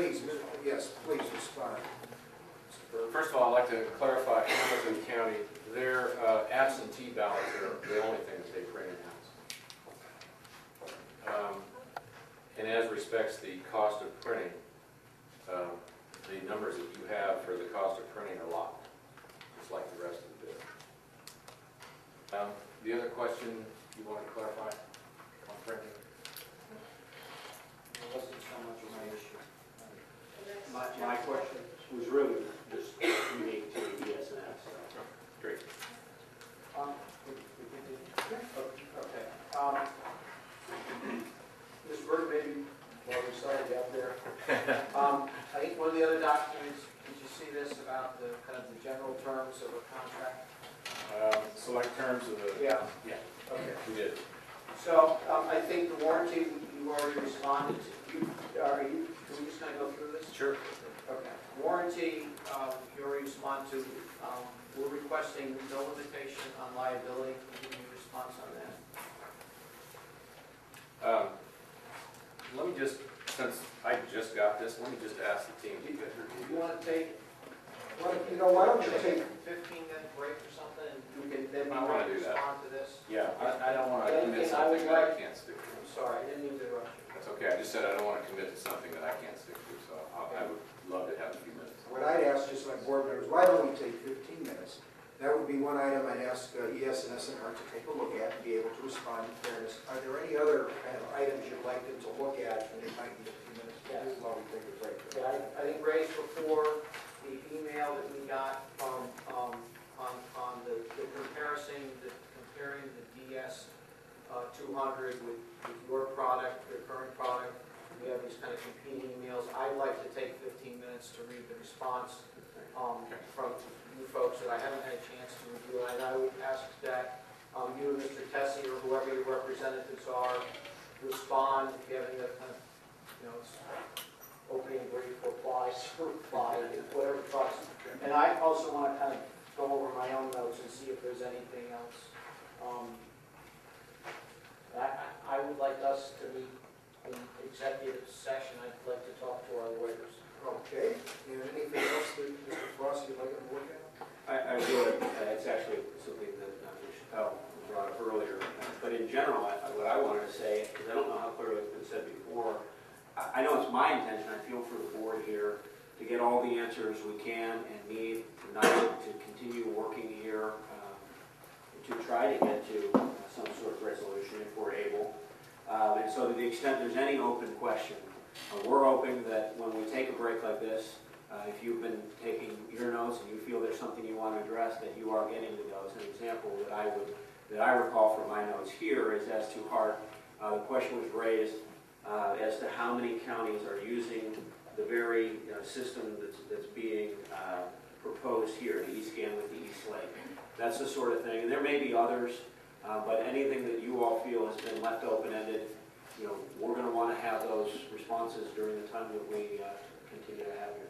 Please, yes, please respond. First of all, I'd like to clarify, Hamilton County, their absentee ballots are the only thing that they print in-house. And as respects the cost of printing, the numbers that you have for the cost of printing are locked, just like the rest of the bid. The other question you want to clarify on printing? It wasn't so much my issue. My question was really just unique to ES&S. Great. Okay. Ms. Bird, maybe while we started out there, I think one of the other documents, did you see this about the kind of the general terms of a contract? Select terms of the... Yeah. Yeah, Okay. we did. So I think the warranty you already responded to. Can we just kind of go through this? Sure. Okay. Warranty, you already respond to. We're requesting no limitation on liability. Can you give me a response on that? Let me just, since I just got this, let me just ask the team. Do you want to take, Well, you know, why don't you take, 15-minute break or something, and you can then I wanna do that. respond to this? Yeah, I don't want to Yeah, commit and I would something that I like- can't stick to. I'm sorry, I didn't mean to interrupt you. That's okay, I just said I don't want to commit to something that I can't stick to, so I would love to have a few minutes. what I'd ask, just like board members, why don't we take 15 minutes? That would be one item I'd ask ES&S and Hart to take a look at and be able to respond in fairness. Are there any other kind of items you'd like them to look at, and it might be a few minutes while we take a break? Okay, I think raised before the email that we got from, on the comparing the DS 200 with your product, your current product. We have these kind of competing emails. I'd like to take 15 minutes to read the response from you folks that I haven't had a chance to review. And I would ask that you and Mr. Tessie or whoever your representatives are respond if you have any other kind of, opening brief replies, whatever thoughts. And I also want to kind of go over my own notes and see if there's anything else. I would like us to meet in executive session. I'd like to talk to our lawyers. Okay, and anything else that Mr. Frost you'd like to look at? I would. It's actually something that Chappelle brought up earlier. But in general, what I wanted to say, because I don't know how clearly it's been said before, I know it's my intention, I feel for the board here, to get all the answers we can and need tonight to continue working here to try to get to some sort of resolution if we're able. And so to the extent there's any open question, we're hoping that when we take a break like this, if you've been taking your notes and you feel there's something you want to address, that you are getting to those. An example that I recall from my notes here is as to Hart. The question was raised as to how many counties are using the very system that's being proposed here, the eScan with the eSlate. That's the sort of thing. And there may be others, but anything that you all feel has been left open-ended, we're going to want to have those responses during the time that we continue to have here.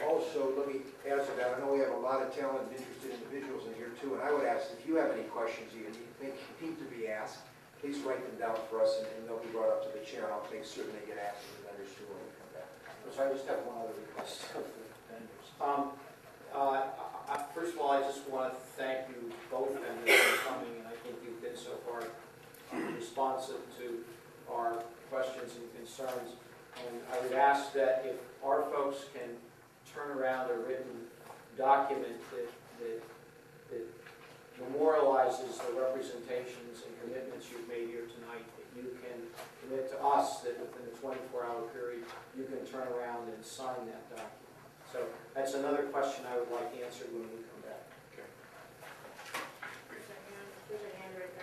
Also, let me add to that. I know we have a lot of talented and interested individuals in here too, and I would ask if you have any questions you think need to be asked, please write them down for us, and they'll be brought up to the chair. I'll make certain they get asked to the vendors too when we come back. So I just have one other request of the vendors. First of all, I just want to thank you both vendors for coming, and I think you've been so far responsive to our questions and concerns. And I would ask that if our folks can turn around a written document that memorializes the representations and commitments you've made here tonight, that you can commit to us that within a 24-hour period you can turn around and sign that document. So that's another question I would like answered when we come back.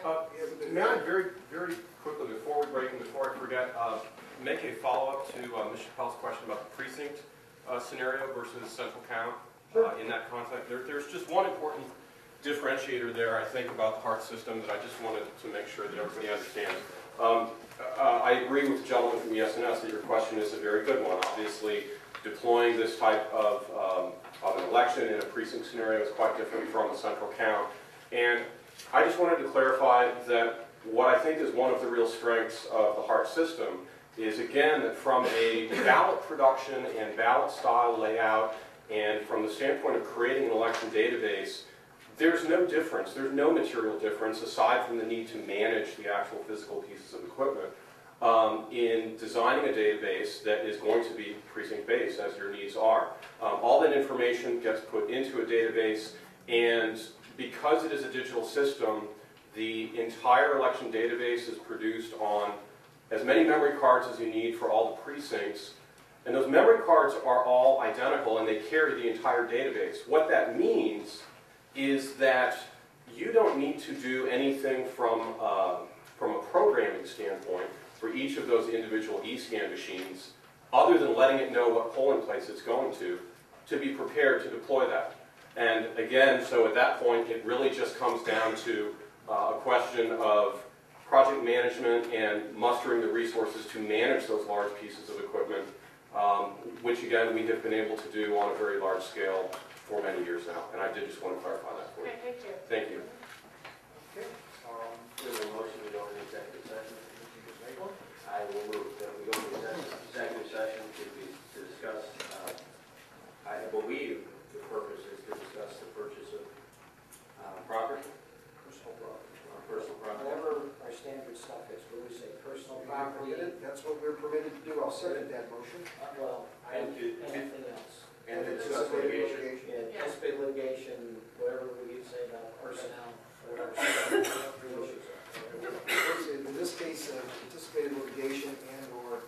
Okay. May I very, very quickly, before we break and before I forget, make a follow-up to Ms. Chappelle's question about the precinct scenario versus central count in that context. There's just one important differentiator there, I think, about the Hart system that I just wanted to make sure that everybody understands. I agree with the gentleman from ES&S that your question is a very good one. Obviously, deploying this type of an election in a precinct scenario is quite different from a central count. And I just wanted to clarify that what I think is one of the real strengths of the Hart system is, again, that from a ballot production and ballot style layout, and from the standpoint of creating an election database, there's no difference, there's no material difference aside from the need to manage the actual physical pieces of equipment in designing a database that is going to be precinct-based as your needs are. All that information gets put into a database, and because it is a digital system, the entire election database is produced on as many memory cards as you need for all the precincts, and those memory cards are all identical and they carry the entire database. What that means is that you don't need to do anything from a programming standpoint for each of those individual eScan machines other than letting it know what polling place it's going to be prepared to deploy that. And again, so at that point it really just comes down to a question of project management and mustering the resources to manage those large pieces of equipment, which again we have been able to do on a very large scale for many years now. And I did just want to clarify that for you. Okay, thank you. Thank you. Okay. We have a motion to go into executive session. I will move that we go into executive session to discuss, I believe the purpose is to discuss the purchase of property. Personal property. Whatever our standard stuff is, what do we say, personal You're property? permitted, that's what we're permitted to do. I'll second that motion. Well, And to- anything else? And to discuss litigation. Yeah, anticipate litigation, whatever we need to say about personnel, whatever. issues are. In this case, anticipated litigation and/or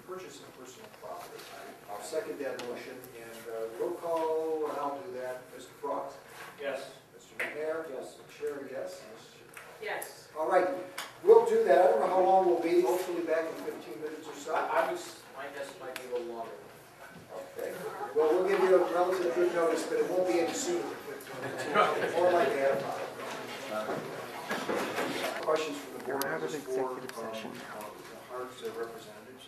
purchase of personal property. I'll second that motion, and roll call, and I'll do that. Mr. Frost? Yes. Mr. McNair? Yes. Mr. Chair, yes. Yes. All right, we'll do that. I don't know how long we'll be, hopefully back in 15 minutes or so. I was, my guess might be a little longer. Okay. Well, we'll give you a relative good notice, but it won't be any sooner than 15 minutes. More like that. Questions from the board? Have an This is for, executive session. Hart's representatives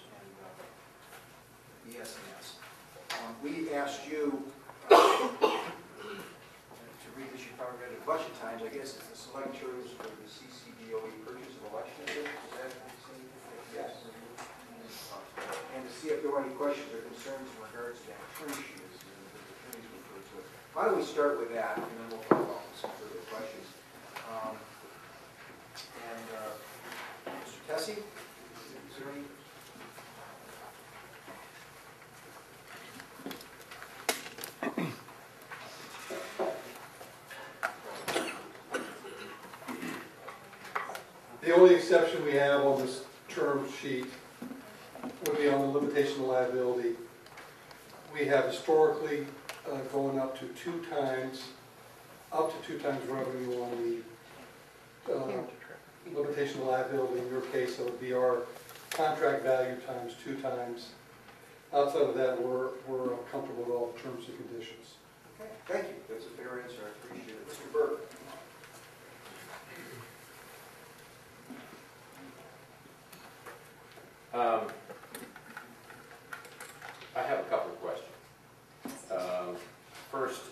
and ES&S. We asked you to read this, you probably read it a bunch of times, I guess it's the select terms for the CCBOE purchase of election. Is that the same? Yes. And to see if there were any questions or concerns in regards to that term sheet, as the attorneys refer to it. Why don't we start with that, and then we'll follow up with some further questions. Mr. Tessie, is there any? The only exception we have on this term sheet would be on the limitation of liability. We have historically going up to two times revenue on the limitation of liability. In your case, it would be our contract value times 2 times. Outside of that, we're comfortable with all the terms and conditions. Okay, thank you. That's a fair answer. I appreciate it. Mr. Burke. I have a couple of questions. First,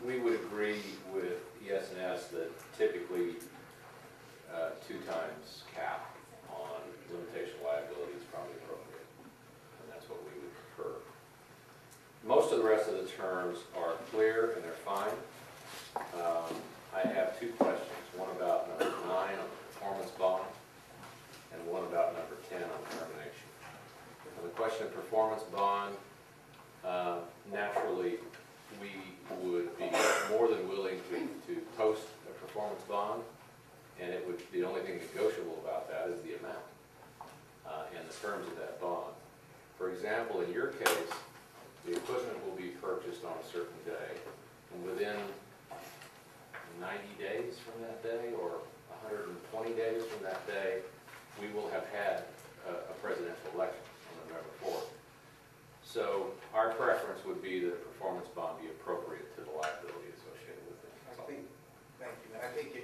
we would agree with ES&S that typically 2 times cap on limitation liability is probably appropriate, and that's what we would prefer. Most of the rest of the terms are clear and they're fine. I have 2 questions, one about number 9 on the performance bond, and one about number 10 on termination. On the question of performance bond, naturally, we would be more than willing to post a performance bond, and it would, the only thing negotiable about that is the amount and the terms of that bond. For example, in your case, the equipment will be purchased on a certain day, and within 90 days from that day, or 120 days from that day, we will have had a presidential election on November 4th. So our preference would be that a performance bond be appropriate to the liability associated with it. Thank you. And I think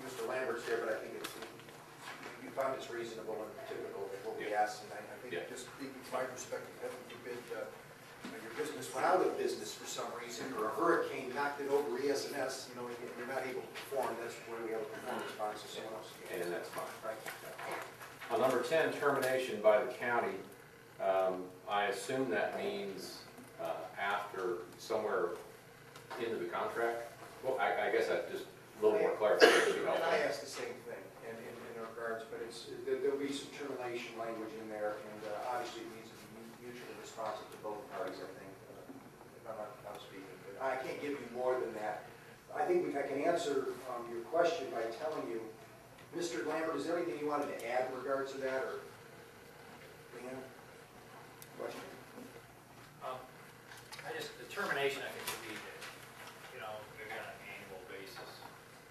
Mr. Lambert's here, but I think you found it's reasonable and typical of what we asked. And I think just speaking from my perspective, that you've been, your business went out of business for some reason, or a hurricane knocked it over ES&S, you're not able to perform. That's where we have a performance bond, so someone else can. And that's fine. Right. On number 10, termination by the county, I assume that means after somewhere into the contract? Well, I guess that just a little more clarification would be And helpful. I asked the same thing in regards, but there'll be some termination language in there, and obviously it needs to be mutually responsive to both parties, I think, if I'm not speaking. But I can't give you more than that. I think I can answer your question by telling you, Mr. Lambert, is there anything you wanted to add in regards to that, or Leanne? Question? The termination, I think, would be, maybe on an annual basis,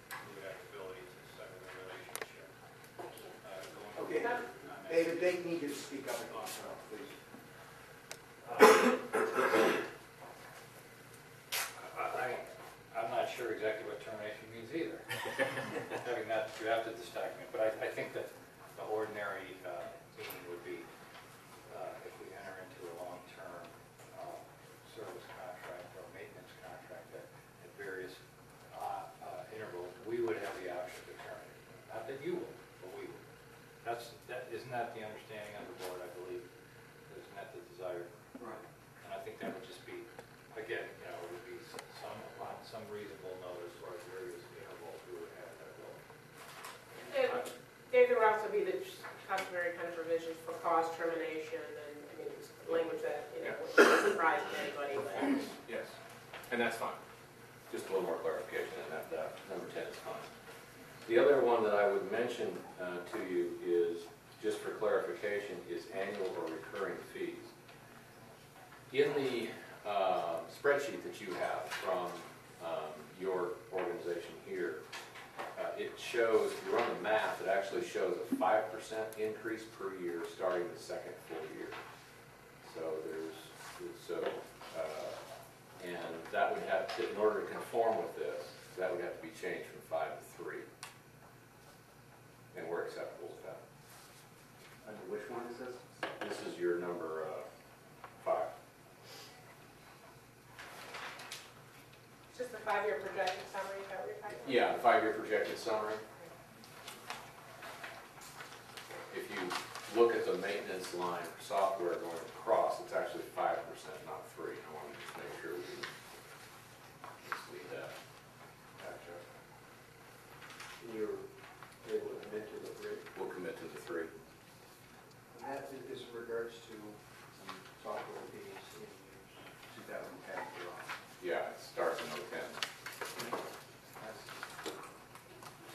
we would have the ability to sever the relationship. Going Okay. forward on that. David, they need you to speak up again, please. I'm not sure exactly what termination means either, having not drafted this document, but I think that the ordinary meaning would be if we enter into a long-term service contract or maintenance contract at various intervals, we would have the option to terminate. Not that you will, but we would. Isn't that the understanding of the board, I believe? Isn't that the desire? Right. And I think that would just be, again, it would be some reasonable notice or various intervals we would have that ability. There would also be the customary kind of provisions for cause termination, and it's language that, wouldn't surprise anybody, but. Yes, and that's fine. Just a little more clarification, and that number 10 is fine. The other one that I would mention to you is, just for clarification, is annual or recurring fees. In the spreadsheet that you have from your organization here, it shows, if you run the math, it actually shows a 5% increase per year starting the second full year. So and that would have to, in order to conform with this, that would have to be changed from 5 to 3. And we're acceptable with that. Under which one is this? This is your number 5. Just the 5-year projected summary, is that what you're talking about? Yeah, the 5-year projected summary. If you look at the maintenance line for software going across, it's actually 5%, not 3. I want to just make sure we just leave that. Gotcha. You're able to commit to the 3? We'll commit to the 3. And that is in regards to some software fees in 2010 or on. Yeah, it starts in 010.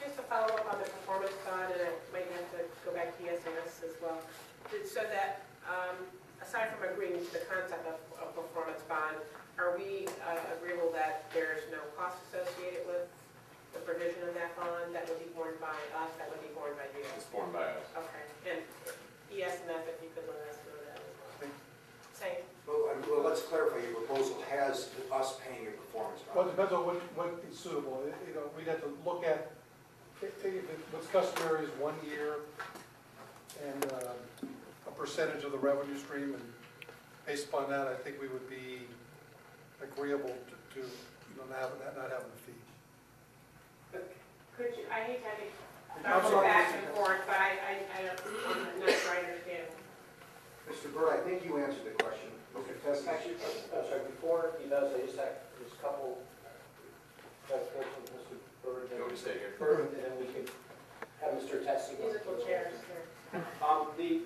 Just to follow up on the performance side, and I might have to go back to ES&S as well. So that, aside from agreeing to the concept of a performance bond, are we agreeable that there's no cost associated with the provision of that bond? That would be borne by us, that would be borne by you? It's borne by us. Okay, and ES&S, if you could let us know that as well. Same? Well, let's clarify, your proposal has us paying your performance Well, bond. it depends on what is suitable. We'd have to look at, what's customary is 1 year and a percentage of the revenue stream, and based upon that, I think we would be agreeable to not having a fee. Could you, I hate to bounce back and forth, but I'm not sure I understand. Mr. Bird, I think you answered the question. Mr. Tessy? Actually, sorry, before he does, I just have a couple clarifications, Mr. Bird. You want me to stay here? Bird, and then we can have Mr. Tessie. Musical chairs here. The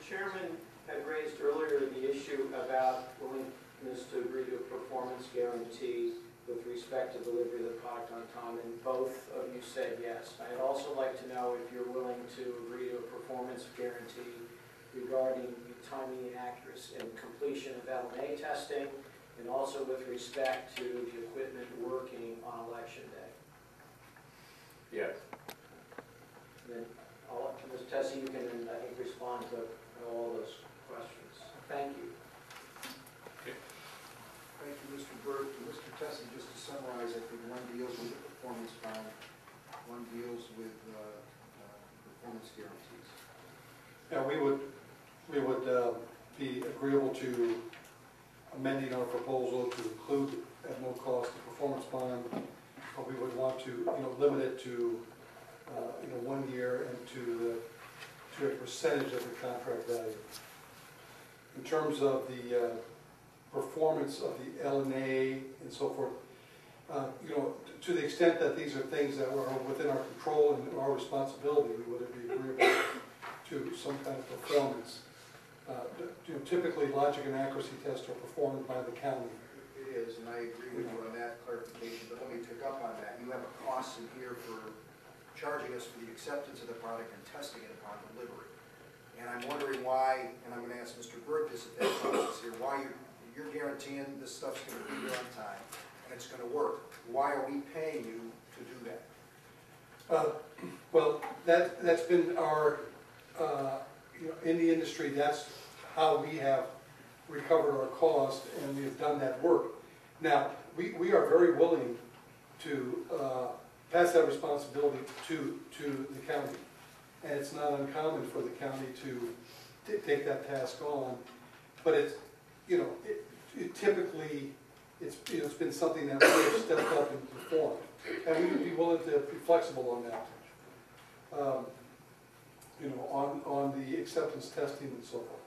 chairman had raised earlier the issue about willingness to agree to a performance guarantee with respect to delivery of the product on time, and both of you said yes. I'd also like to know if you're willing to agree to a performance guarantee regarding the timing and accuracy and completion of LMA testing, and also with respect to the equipment working on election day. Yes. Then, Ms. Tessie, you can, I think, respond to all those questions. Thank you. Thank you, Mr. Bird. Mr. Tessy, just to summarize, I think one deals with the performance bond, one deals with performance guarantees. Yeah, we would be agreeable to amending our proposal to include at no cost the performance bond, but we would want to, limit it to, 1 year and to the to a percentage of the contract value. In terms of the performance of the L&A and so forth, to the extent that these are things that are within our control and our responsibility, we would be agreeable to some kind of performance. Typically, logic and accuracy tests are performed by the county. It is, and I agree with you on that clarification, but let me pick up on that. You have a cost in here for charging us for the acceptance of the product and testing it upon delivery. And I'm wondering why, and I'm gonna ask Mr. Burke this if that comes here, why you're guaranteeing this stuff's gonna be here on time and it's gonna work. Why are we paying you to do that? Well, that's been our, in the industry, that's how we have recovered our cost, and we have done that work. Now, we are very willing to pass that responsibility to the county. And it's not uncommon for the county to take that task on. But it's, typically, it's been something that we have stepped up and performed. And we would be willing to be flexible on that. On the acceptance testing and so forth.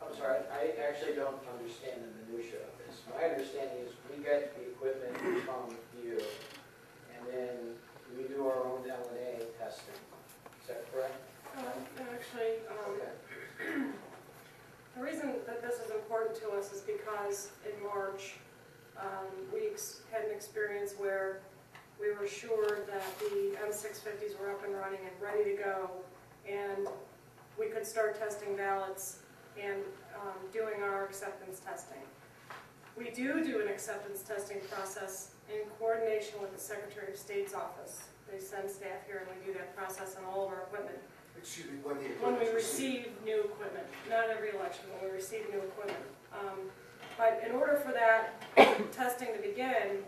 I'm sorry, I actually don't understand the minutia of this. My understanding is we get the equipment from you, and then we do our own L&A testing. Is that correct? Actually, Okay. the reason that this is important to us is because in March, we had an experience where we were sure that the M650s were up and running and ready to go, and we could start testing ballots and doing our acceptance testing. We do an acceptance testing process in coordination with the Secretary of State's office. They send staff here and we do that process on all of our equipment. Excuse me, when the When we equipment's receive new equipment, not every election, when we receive new equipment. But in order for that testing to begin,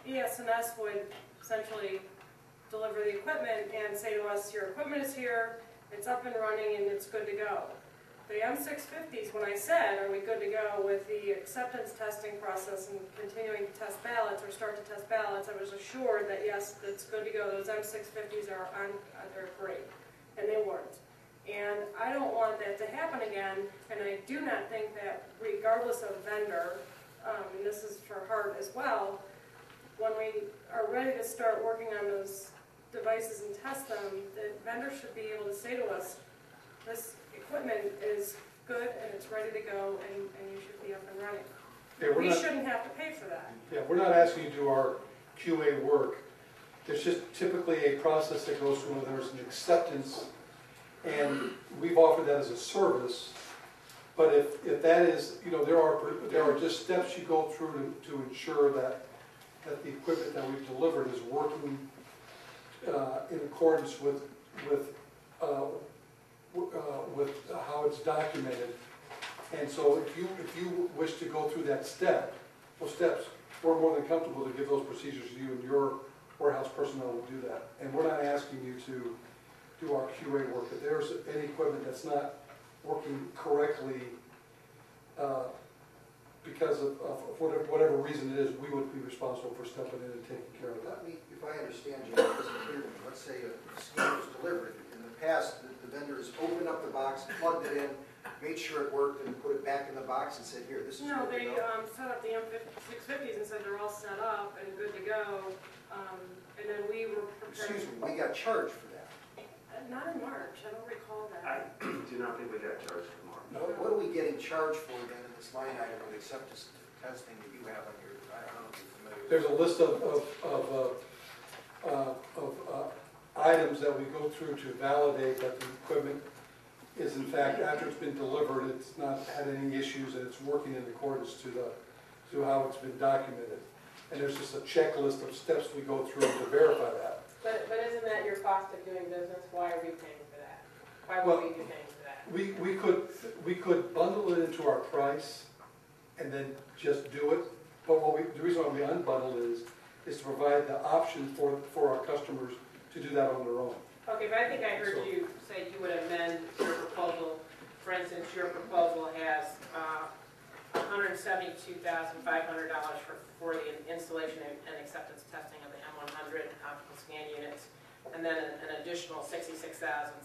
ES&S would essentially deliver the equipment and say to us, your equipment is here, it's up and running, and it's good to go. The M650s, when I said, are we good to go with the acceptance testing process and continuing to test ballots or start to test ballots, I was assured that yes, it's good to go. Those M650s are on, they're great, and they weren't. And I don't want that to happen again, and I do not think that regardless of vendor, and this is for Hart as well, when we are ready to start working on those devices and test them, the vendor should be able to say to us, this equipment is good and it's ready to go and you should be up and running. Yeah, We shouldn't have to pay for that. Yeah, we're not asking you to do our QA work. There's just typically a process that goes through when there's an acceptance, and we've offered that as a service. But if that is, there are just steps you go through to ensure that the equipment that we've delivered is working in accordance with how it's documented. And so if you wish to go through those steps, we're more than comfortable to give those procedures to you, and your warehouse personnel will do that. And we're not asking you to do our QA work. If there's any equipment that's not working correctly because of whatever reason it is, we would be responsible for stepping in and taking care of that. If I understand you, it isn't clear to me. Let's say a scanner was delivered. In the past, the vendors opened up the box, plugged it in, made sure it worked, and put it back in the box and said, here, this is No, they good to go. set up the M650s and said they're all set up and good to go. And then we were prepared. Excuse me, we got charged for that. Not in March, I don't recall I that. do not think we got charged for more. What are we getting charged for then in this line item of acceptance testing that you have on your, I don't know if you're familiar with? There's a list of items that we go through to validate that the equipment is in fact, after it's been delivered, it's not had any issues and it's working in accordance to how it's been documented. And there's just a checklist of steps we go through to verify that. But isn't that your cost of doing business? Why are we paying for that? Why Well, would we be paying for that? We could bundle it into our price and then just do it. But the reason why we unbundle is to provide the option for our customers to do that on their own. Okay, but I think I heard So- you say you would amend your proposal. For instance, your proposal has $172,500 for the installation and acceptance testing of the M100 optical scan units. and then an additional $66,675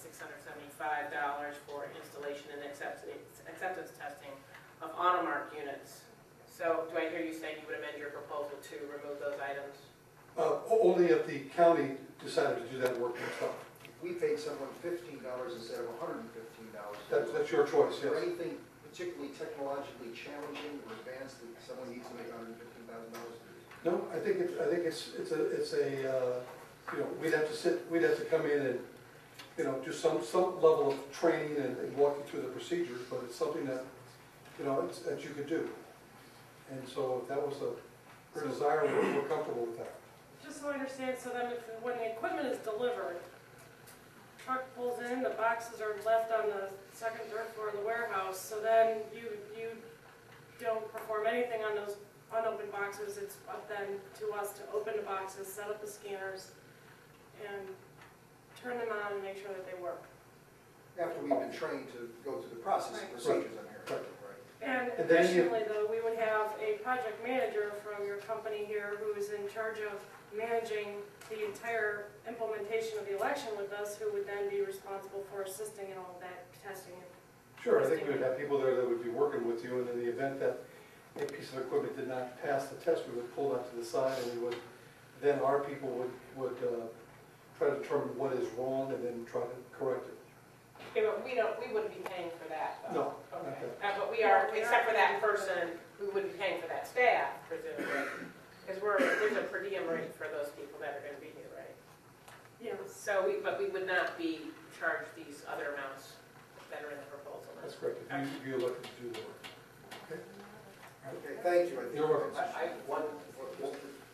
for installation and acceptance testing of automark units. So do I hear you saying you would amend your proposal to remove those items? Only if the county decided to do that work themselves. We paid someone $15 instead of $115. That's your choice, Is there yes. anything particularly technologically challenging or advanced that someone needs to make $115? No, I think it's a, you know, we'd have to come in and, you know, do some level of training and walk you through the procedures, but it's something that, you know, that you could do. And so if that was her desire, we're comfortable with that. Just so I understand, so then when the equipment is delivered, truck pulls in, the boxes are left on the second, third floor of the warehouse, so then you don't perform anything on those unopened boxes, it's up then to us to open the boxes, set up the scanners, and turn them on and make sure that they work. After we've been trained to go through the process and procedures, I'm hearing. Right. And And then you- additionally, though, we would have a project manager from your company here who is in charge of managing the entire implementation of the election with us, who would then be responsible for assisting in all of that testing. Sure, I think we'd have people there that would be working with you, and in the event that a piece of equipment did not pass the test, we would pull that to the side, and then our people would try to determine what is wrong and then try to correct it. Okay, but we wouldn't be paying for that, though. No, not Okay. that. But we are, except for that person, we wouldn't be paying for that staff, presumably. Because there's a per diem rate for those people that are gonna be here, right? Yes. So but we would not be charged these other amounts that are in the proposal. That's correct, if you elected to do the work. Okay? Okay, thank you. I think- You're welcome. I have one